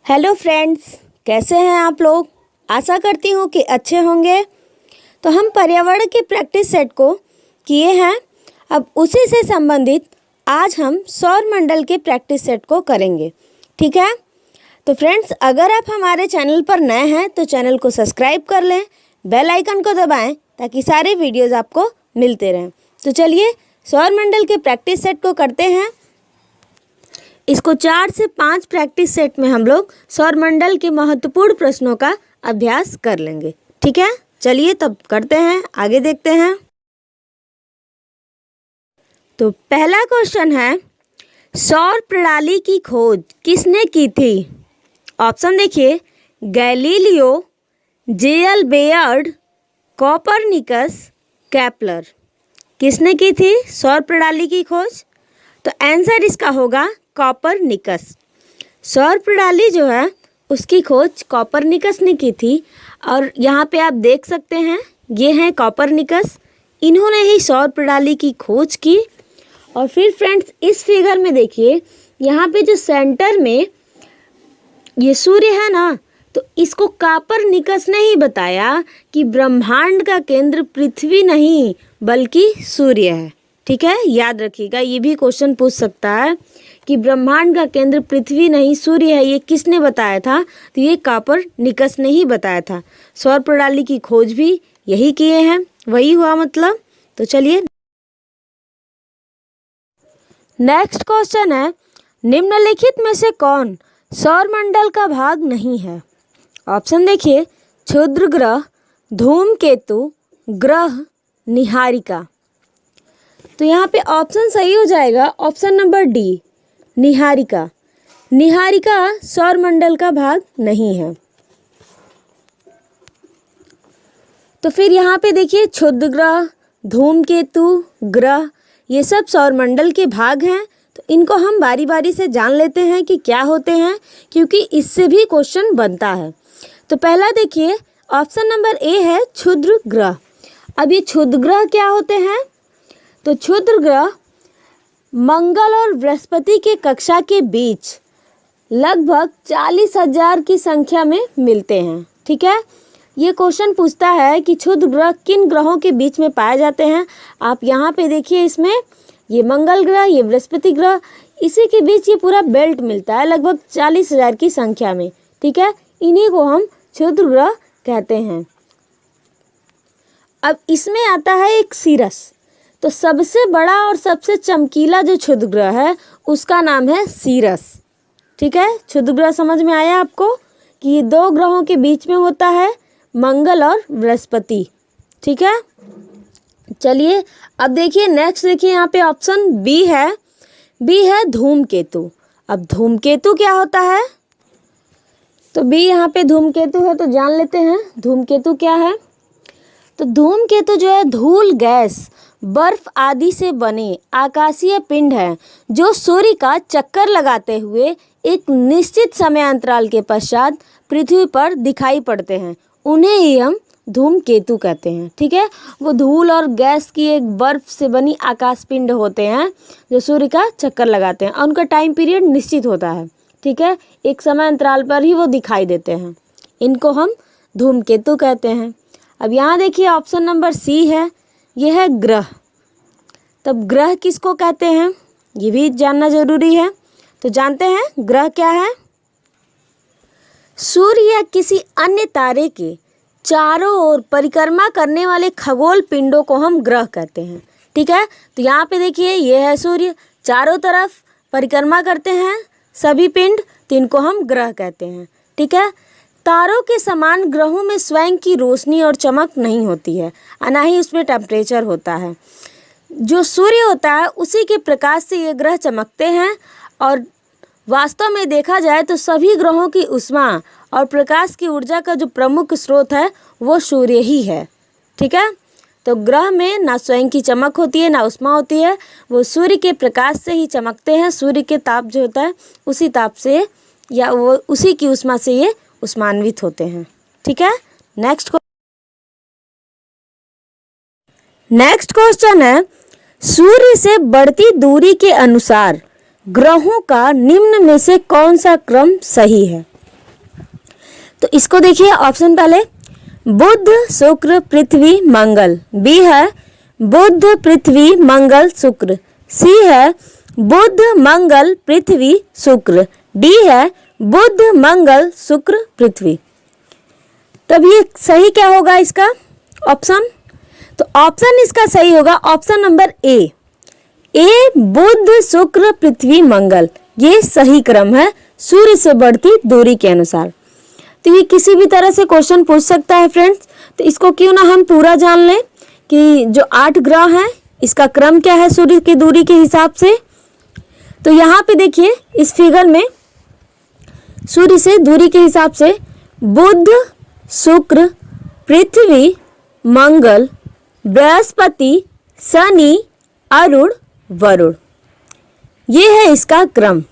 Hello friends, कैसे हैं आप लोग। आशा करती हूँ कि अच्छे होंगे। तो हम पर्यावरण के प्रैक्टिस सेट को किए हैं। अब उसी से संबंधित आज हम सौर मंडल के प्रैक्टिस सेट को करेंगे। ठीक है। तो फ्रेंड्स, अगर आप हमारे चैनल पर नए हैं तो चैनल को सब्सक्राइब कर लें, बेल आइकन को दबाएं ताकि सारे वीडियोज़ आपको मिलते रहें। तो चलिए सौर मंडल के प्रैक्टिस सेट को करते हैं। इसको 4 से 5 प्रैक्टिस सेट में हम लोग सौरमंडल के महत्वपूर्ण प्रश्नों का अभ्यास कर लेंगे। ठीक है, चलिए तब करते हैं, आगे देखते हैं। तो पहला क्वेश्चन है, सौर प्रणाली की खोज किसने की थी। ऑप्शन देखिए, Galileo, J L. Baird, Copernicus, Kepler. किसने की थी सौर प्रणाली की खोज? तो आंसर इसका होगा कोपरनिकस। सौर प्रणाली जो है उसकी खोज कोपरनिकस ने की थी। और यहाँ पे आप देख सकते हैं, ये हैं कोपरनिकस। इन्होंने ही सौर प्रणाली की खोज की। और फिर फ्रेंड्स, इस फिगर में देखिए, यहाँ पे जो सेंटर में ये सूर्य है ना, तो इसको कोपरनिकस ने ही बताया कि ब्रह्मांड का केंद्र पृथ्वी नहीं बल्कि सूर्य है। ठीक है, याद रखिएगा, ये भी क्वेश्चन पूछ सकता है कि ब्रह्मांड का केंद्र पृथ्वी नहीं सूर्य है, ये किसने बताया था। तो ये कोपरनिकस ने ही बताया था। सौर प्रणाली की खोज भी यही किए हैं, वही हुआ मतलब। तो चलिए नेक्स्ट क्वेश्चन है, निम्नलिखित में से कौन सौर मंडल का भाग नहीं है। ऑप्शन देखिए, क्षुद्र ग्रह, धूमकेतु, ग्रह, निहारिका। तो यहाँ पे ऑप्शन सही हो जाएगा option number D, Niharika. Niharika सौर मंडल का भाग नहीं है। तो फिर यहाँ पे देखिए, क्षुद्र ग्रह, धूमकेतु, ग्रह, ये सब सौर मंडल के भाग हैं। तो इनको हम बारी बारी से जान लेते हैं कि क्या होते हैं, क्योंकि इससे भी क्वेश्चन बनता है। तो पहला देखिए, ऑप्शन नंबर ए है क्षुद्र ग्रह। अब ये क्षुद्र ग्रह क्या होते हैं? तो क्षुद्र ग्रह मंगल और बृहस्पति के कक्षा के बीच लगभग 40,000 की संख्या में मिलते हैं। ठीक है, ये क्वेश्चन पूछता है कि क्षुद्र ग्रह किन ग्रहों के बीच में पाए जाते हैं। आप यहाँ पे देखिए, इसमें ये मंगल ग्रह, ये बृहस्पति ग्रह, इसी के बीच ये पूरा बेल्ट मिलता है लगभग 40,000 की संख्या में। ठीक है, इन्हीं को हम क्षुद्र ग्रह कहते हैं। अब इसमें आता है एक सीरस। तो सबसे बड़ा और सबसे चमकीला जो क्षुद्र ग्रह है उसका नाम है सीरस। ठीक है, क्षुद्र ग्रह समझ में आया आपको कि ये 2 ग्रहों के बीच में होता है, मंगल और बृहस्पति। ठीक है, चलिए अब देखिए नेक्स्ट, देखिए यहाँ पे ऑप्शन बी है धूमकेतु। अब धूमकेतु क्या होता है? तो बी यहाँ पे धूमकेतु है, तो जान लेते हैं धूमकेतु क्या है। तो धूमकेतु जो है धूल, गैस, बर्फ आदि से बने आकाशीय पिंड हैं जो सूर्य का चक्कर लगाते हुए एक निश्चित समय अंतराल के पश्चात पृथ्वी पर दिखाई पड़ते हैं। उन्हें ही हम धूमकेतु कहते हैं। ठीक है, वो धूल और गैस की एक बर्फ से बनी आकाश पिंड होते हैं जो सूर्य का चक्कर लगाते हैं, और उनका टाइम पीरियड निश्चित होता है। ठीक है, एक समय अंतराल पर ही वो दिखाई देते हैं। इनको हम धूमकेतु कहते हैं। अब यहाँ देखिए ऑप्शन नंबर सी है, यह है ग्रह। तब ग्रह किसको कहते हैं ये भी जानना जरूरी है। तो जानते हैं ग्रह क्या है। सूर्य या किसी अन्य तारे के चारों ओर परिक्रमा करने वाले खगोल पिंडों को हम ग्रह कहते हैं। ठीक है, तो यहाँ पे देखिए, ये है सूर्य, चारों तरफ परिक्रमा करते हैं सभी पिंड, तो इनको हम ग्रह कहते हैं। ठीक है, तारों के समान ग्रहों में स्वयं की रोशनी और चमक नहीं होती है, और ना ही उसमें टेम्परेचर होता है। जो सूर्य होता है उसी के प्रकाश से ये ग्रह चमकते हैं। और वास्तव में देखा जाए तो सभी ग्रहों की ऊष्मा और प्रकाश की ऊर्जा का जो प्रमुख स्रोत है वो सूर्य ही है। ठीक है, तो ग्रह में ना स्वयं की चमक होती है ना ऊष्मा होती है, वो सूर्य के प्रकाश से ही चमकते हैं। सूर्य के ताप जो होता है उसी ताप से या वो उसी की ऊष्मा से ये उष्मान्वित होते हैं। ठीक है, नेक्स्ट क्वेश्चन है, सूर्य से बढ़ती दूरी के अनुसार ग्रहों का निम्न में से कौन सा क्रम सही है। तो इसको देखिए, ऑप्शन पहले बुध शुक्र पृथ्वी मंगल, बी है बुध पृथ्वी मंगल शुक्र, सी है बुध मंगल पृथ्वी शुक्र, डी है बुध मंगल शुक्र पृथ्वी। तब ये सही क्या होगा इसका ऑप्शन? तो ऑप्शन इसका सही होगा option number A Budh Shukra पृथ्वी मंगल, ये सही क्रम है सूर्य से बढ़ती दूरी के अनुसार। तो ये किसी भी तरह से क्वेश्चन पूछ सकता है फ्रेंड्स। तो इसको क्यों ना हम पूरा जान लें कि जो 8 ग्रह हैं इसका क्रम क्या है सूर्य की दूरी के हिसाब से। तो यहाँ पे देखिए इस फिगर में सूर्य से दूरी के हिसाब से बुध शुक्र पृथ्वी मंगल बृहस्पति शनि अरुण वरुण, ये है इसका क्रम।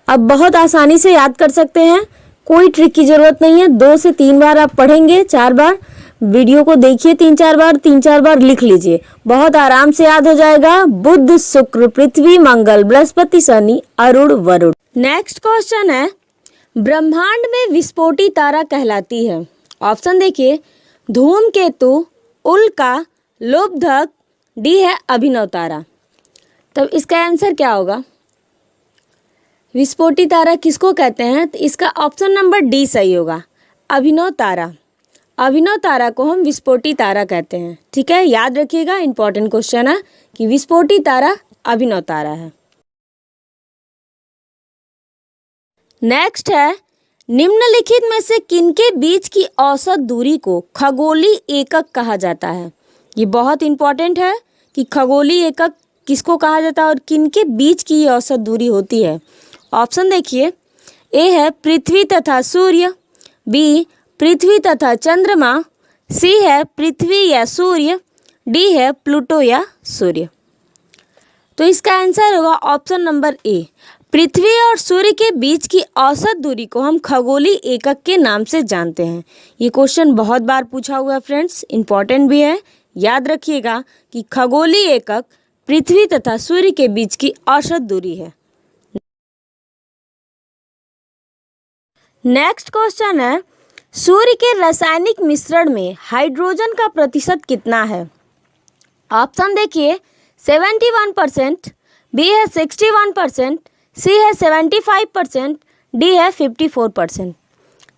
अब बहुत आसानी से याद कर सकते हैं, कोई ट्रिक की ज़रूरत नहीं है। 2 से 3 बार आप पढ़ेंगे, 4 बार वीडियो को देखिए, 3-4 बार लिख लीजिए, बहुत आराम से याद हो जाएगा। बुध शुक्र पृथ्वी मंगल बृहस्पति शनि अरुण वरुण। नेक्स्ट क्वेश्चन है, ब्रह्मांड में विस्फोटी तारा कहलाती है। ऑप्शन देखिए, धूमकेतु, उल्का, लोकधक, डी है अभिनव तारा। तब इसका आंसर क्या होगा? विस्फोटी तारा किसको कहते हैं? तो इसका ऑप्शन नंबर डी सही होगा, अभिनव तारा। अभिनव तारा को हम विस्फोटी तारा कहते हैं। ठीक है, याद रखिएगा, इंपॉर्टेंट क्वेश्चन है कि विस्फोटी तारा अभिनव तारा है। नेक्स्ट है, निम्नलिखित में से किनके बीच की औसत दूरी को खगोलीय एकक कहा जाता है? ये बहुत इंपॉर्टेंट है कि खगोलीय एकक किसको कहा जाता है और किनके बीच की औसत दूरी होती है। ऑप्शन देखिए, ए है पृथ्वी तथा सूर्य, बी पृथ्वी तथा चंद्रमा, सी है पृथ्वी या सूर्य, डी है प्लूटो या सूर्य। तो इसका आंसर होगा ऑप्शन नंबर ए, पृथ्वी और सूर्य के बीच की औसत दूरी को हम खगोलीय एकक के नाम से जानते हैं। ये क्वेश्चन बहुत बार पूछा हुआ है फ्रेंड्स, इंपॉर्टेंट भी है, याद रखिएगा कि खगोलीय एकक पृथ्वी तथा सूर्य के बीच की औसत दूरी है। नेक्स्ट क्वेश्चन है, सूर्य के रासायनिक मिश्रण में हाइड्रोजन का प्रतिशत कितना है? ऑप्शन देखिए, 71%, बी है 61%, सी है 75%, डी है 54%।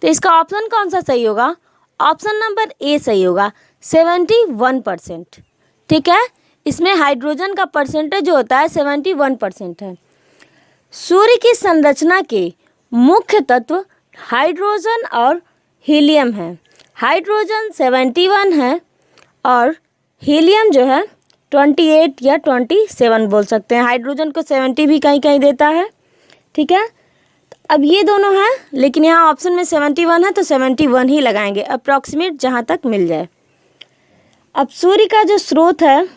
तो इसका ऑप्शन कौन सा सही होगा? ऑप्शन नंबर ए सही होगा, 71%। ठीक है, इसमें हाइड्रोजन का परसेंटेज जो होता है 71% है। सूर्य की संरचना के मुख्य तत्व हाइड्रोजन और हीलियम है। हाइड्रोजन 71 है और हीलियम जो है 28 या 27 बोल सकते हैं। हाइड्रोजन को 70 भी कहीं कहीं देता है। ठीक है, तो अब ये दोनों हैं, लेकिन यहाँ ऑप्शन में 71 है तो 71 ही लगाएंगे, अप्रॉक्सीमेट जहाँ तक मिल जाए। अब सूर्य का जो स्रोत है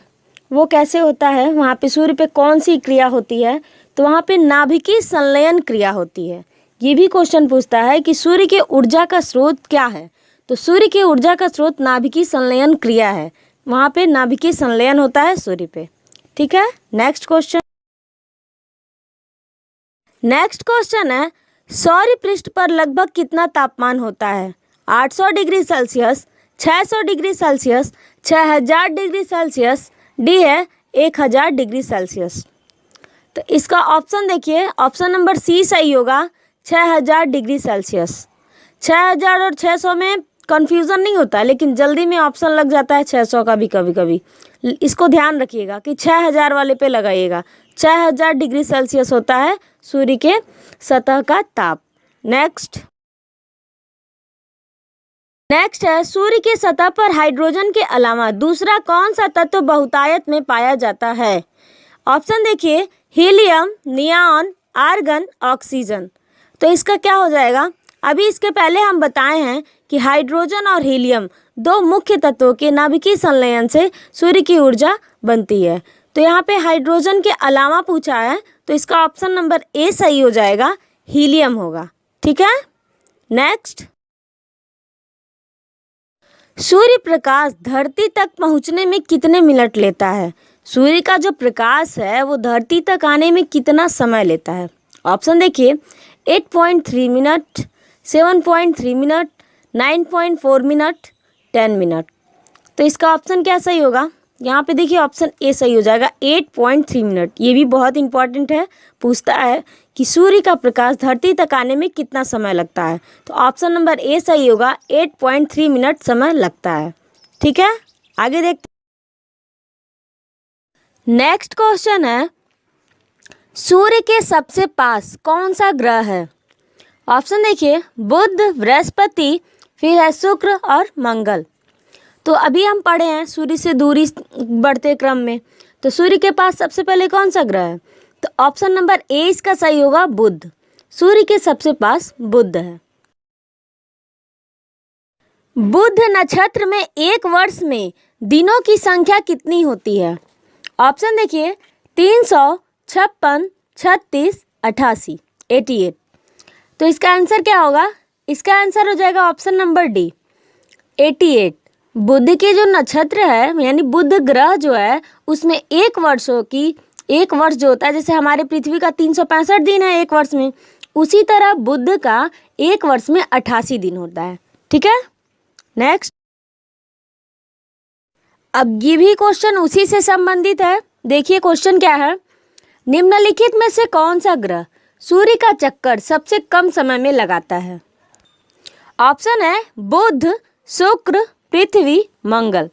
वो कैसे होता है, वहाँ पे सूर्य पे कौन सी क्रिया होती है? तो वहाँ पे नाभिकीय संलयन क्रिया होती है। ये भी क्वेश्चन पूछता है कि सूर्य के ऊर्जा का स्रोत क्या है? तो सूर्य के ऊर्जा का स्रोत नाभिकीय संलयन क्रिया है, वहाँ पे नाभिकीय संलयन होता है सूर्य पे। ठीक है, नेक्स्ट क्वेश्चन है, सौर पृष्ठ पर लगभग कितना तापमान होता है? 800 degree Celsius, 600 degree Celsius, 6000 degree Celsius, D है 1000 डिग्री सेल्सियस। तो इसका ऑप्शन देखिए, ऑप्शन नंबर सी सही होगा, 6000 डिग्री सेल्सियस। 6000 और 600 में कन्फ्यूज़न नहीं होता, लेकिन जल्दी में ऑप्शन लग जाता है 600 का भी कभी कभी। इसको ध्यान रखिएगा कि 6000 वाले पे लगाइएगा। 6000 डिग्री सेल्सियस होता है सूर्य के सतह का ताप। नेक्स्ट है, सूर्य के सतह पर हाइड्रोजन के अलावा दूसरा कौन सा तत्व बहुतायत में पाया जाता है? ऑप्शन देखिए, हीलियम, नियॉन, आर्गन, ऑक्सीजन। तो इसका क्या हो जाएगा? अभी इसके पहले हम बताए हैं कि हाइड्रोजन और हीलियम दो मुख्य तत्वों के नाभिकीय संलयन से सूर्य की ऊर्जा बनती है। तो यहाँ पे हाइड्रोजन के अलावा पूछा है, तो इसका ऑप्शन नंबर ए सही हो जाएगा, हीलियम होगा। ठीक है, नेक्स्ट, सूर्य प्रकाश धरती तक पहुँचने में कितने मिनट लेता है? सूर्य का जो प्रकाश है वो धरती तक आने में कितना समय लेता है? ऑप्शन देखिए, 8.3 मिनट, 7.3 मिनट, 9.4 मिनट, 10 मिनट। तो इसका ऑप्शन क्या सही होगा? यहाँ पे देखिए ऑप्शन ए सही हो जाएगा, 8.3 मिनट। ये भी बहुत इंपॉर्टेंट है, पूछता है कि सूर्य का प्रकाश धरती तक आने में कितना समय लगता है। तो ऑप्शन नंबर ए सही होगा, 8.3 मिनट समय लगता है। ठीक है, आगे देखते। नेक्स्ट क्वेश्चन है, सूर्य के सबसे पास कौन सा ग्रह है? ऑप्शन देखिए, बुध, बृहस्पति, फिर है शुक्र और मंगल। तो अभी हम पढ़े हैं सूर्य से दूरी बढ़ते क्रम में, तो सूर्य के पास सबसे पहले कौन सा ग्रह है? तो ऑप्शन नंबर ए इसका सही होगा, बुध। सूर्य के सबसे पास बुध है। बुध नक्षत्र में एक वर्ष में दिनों की संख्या कितनी होती है? ऑप्शन देखिए, 356, 36, 88, 88। तो इसका आंसर क्या होगा? इसका आंसर हो जाएगा ऑप्शन नंबर डी, 88। बुध के जो नक्षत्र है यानी बुध ग्रह जो है उसमें एक वर्ष जो होता है, जैसे हमारे पृथ्वी का 365 दिन है एक वर्ष में, उसी तरह बुध का एक वर्ष में 88 दिन होता है। ठीक है, नेक्स्ट। अब ये भी क्वेश्चन उसी से संबंधित है। देखिए क्वेश्चन क्या है, निम्नलिखित में से कौन सा ग्रह सूर्य का चक्कर सबसे कम समय में लगाता है? ऑप्शन है बुध, शुक्र, पृथ्वी, मंगल।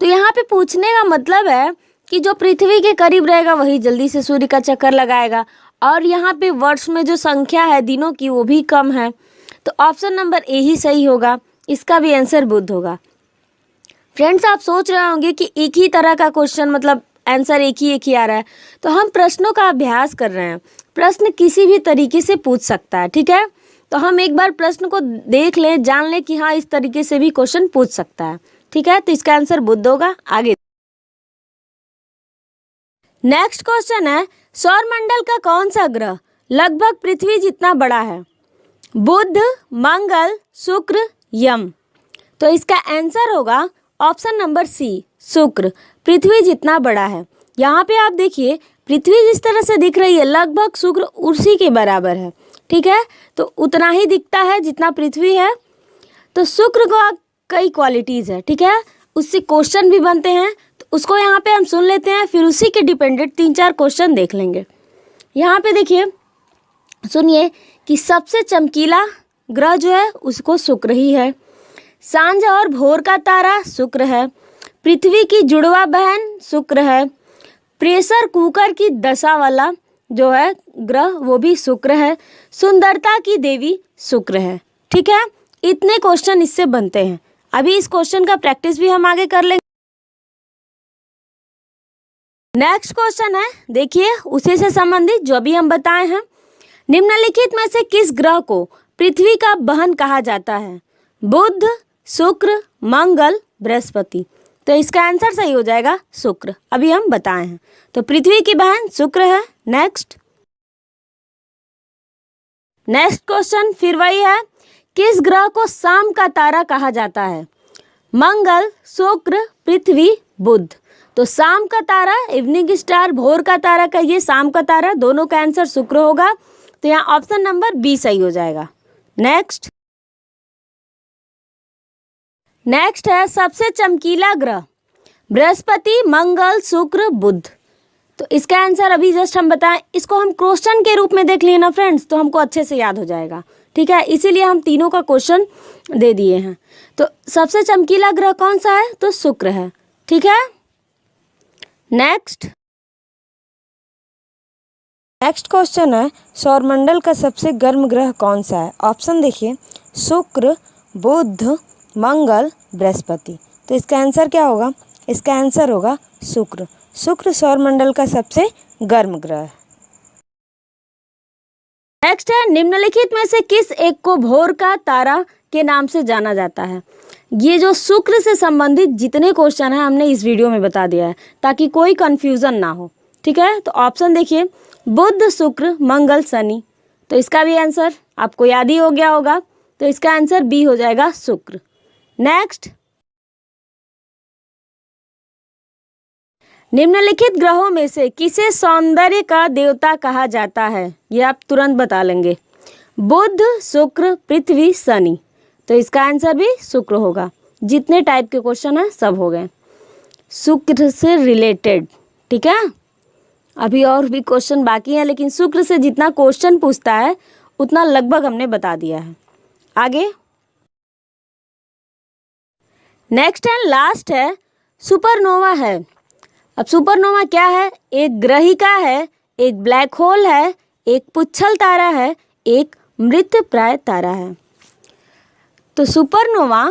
तो यहाँ पे पूछने का मतलब है कि जो पृथ्वी के करीब रहेगा वही जल्दी से सूर्य का चक्कर लगाएगा, और यहाँ पे वर्ष में जो संख्या है दिनों की वो भी कम है। तो ऑप्शन नंबर ए ही सही होगा, इसका भी आंसर बुध होगा। फ्रेंड्स, आप सोच रहे होंगे कि एक ही तरह का क्वेश्चन, मतलब आंसर एक ही आ रहा है। तो हम प्रश्नों का अभ्यास कर रहे हैं, प्रश्न किसी भी तरीके से पूछ सकता है। ठीक है, तो हम एक बार प्रश्न को देख लें, जान लें कि हाँ इस तरीके से भी क्वेश्चन पूछ सकता है। ठीक है, तो इसका आंसर बुध होगा। आगे नेक्स्ट क्वेश्चन है, सौरमंडल का कौन सा ग्रह लगभग पृथ्वी जितना बड़ा है? बुध, मंगल, शुक्र, यम। तो इसका आंसर होगा ऑप्शन नंबर सी, शुक्र। पृथ्वी जितना बड़ा है। यहाँ पे आप देखिए पृथ्वी जिस तरह से दिख रही है लगभग शुक्र उसी के बराबर है। ठीक है, तो उतना ही दिखता है जितना पृथ्वी है। तो शुक्र को कई क्वालिटीज़ है। ठीक है, उससे क्वेश्चन भी बनते हैं, तो उसको यहाँ पे हम सुन लेते हैं, फिर उसी के डिपेंडेंट 3-4 क्वेश्चन देख लेंगे। यहाँ पे देखिए, सुनिए कि सबसे चमकीला ग्रह जो है उसको शुक्र ही है। सांझ और भोर का तारा शुक्र है। पृथ्वी की जुड़वा बहन शुक्र है। प्रेशर कुकर की दशा वाला जो है ग्रह वो भी शुक्र है। सुंदरता की देवी शुक्र है। ठीक है, इतने क्वेश्चन इससे बनते हैं। अभी इस क्वेश्चन का प्रैक्टिस भी हम आगे कर लेंगे। नेक्स्ट क्वेश्चन है, देखिए उसी से संबंधित जो भी हम बताए हैं, निम्नलिखित में से किस ग्रह को पृथ्वी का बहन कहा जाता है? बुध, शुक्र, मंगल, बृहस्पति। तो इसका आंसर सही हो जाएगा शुक्र, अभी हम बताए हैं। तो पृथ्वी की बहन शुक्र है। नेक्स्ट क्वेश्चन फिर वही है, किस ग्रह को शाम का तारा कहा जाता है? मंगल, शुक्र, पृथ्वी, बुध। तो शाम का तारा, इवनिंग स्टार, भोर का तारा कहिए, शाम का तारा, दोनों का आंसर शुक्र होगा। तो यहाँ ऑप्शन नंबर बी सही हो जाएगा। नेक्स्ट है, सबसे चमकीला ग्रह बृहस्पति, मंगल, शुक्र, बुध। तो इसका आंसर अभी जस्ट हम बताएं, इसको हम क्वेश्चन के रूप में देख लिए ना फ्रेंड्स, तो हमको अच्छे से याद हो जाएगा। ठीक है, इसीलिए हम तीनों का क्वेश्चन दे दिए हैं। तो सबसे चमकीला ग्रह कौन सा है? तो शुक्र है। ठीक है, नेक्स्ट क्वेश्चन है, सौरमंडल का सबसे गर्म ग्रह कौन सा है? ऑप्शन देखिए, शुक्र, बुध, मंगल, बृहस्पति। तो इसका आंसर क्या होगा? इसका आंसर होगा शुक्र। शुक्र सौरमंडल का सबसे गर्म ग्रह है। नेक्स्ट है, निम्नलिखित में से किस एक को भोर का तारा के नाम से जाना जाता है? ये जो शुक्र से संबंधित जितने क्वेश्चन हैं हमने इस वीडियो में बता दिया है ताकि कोई कंफ्यूजन ना हो। ठीक है, तो ऑप्शन देखिए, बुध, शुक्र, मंगल, शनि। तो इसका भी आंसर आपको याद ही हो गया होगा। तो इसका आंसर बी हो जाएगा, शुक्र। नेक्स्ट, निम्नलिखित ग्रहों में से किसे सौंदर्य का देवता कहा जाता है? ये आप तुरंत बता लेंगे। बुध, शुक्र, पृथ्वी, शनि। तो इसका आंसर भी शुक्र होगा। जितने टाइप के क्वेश्चन हैं सब हो गए शुक्र से रिलेटेड। ठीक है, अभी और भी क्वेश्चन बाकी हैं, लेकिन शुक्र से जितना क्वेश्चन पूछता है उतना लगभग हमने बता दिया है। आगे नेक्स्ट एंड लास्ट है सुपरनोवा है। अब सुपरनोवा क्या है? एक ग्रहिका है, एक ब्लैक होल है, एक पुच्छल तारा है, एक मृतप्राय तारा है। तो सुपरनोवा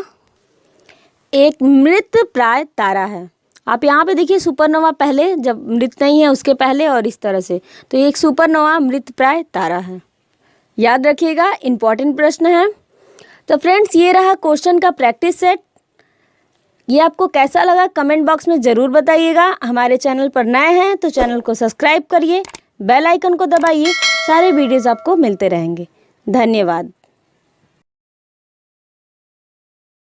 एक मृतप्राय तारा है। आप यहाँ पे देखिए सुपरनोवा पहले, जब मृत नहीं है उसके पहले, और इस तरह से। तो एक सुपरनोवा मृतप्राय तारा है, याद रखिएगा, इम्पॉर्टेंट प्रश्न है। तो फ्रेंड्स ये रहा क्वेश्चन का प्रैक्टिस सेट। ये आपको कैसा लगा कमेंट बॉक्स में ज़रूर बताइएगा। हमारे चैनल पर नए हैं तो चैनल को सब्सक्राइब करिए, बेल आइकन को दबाइए, सारे वीडियोज़ आपको मिलते रहेंगे। धन्यवाद।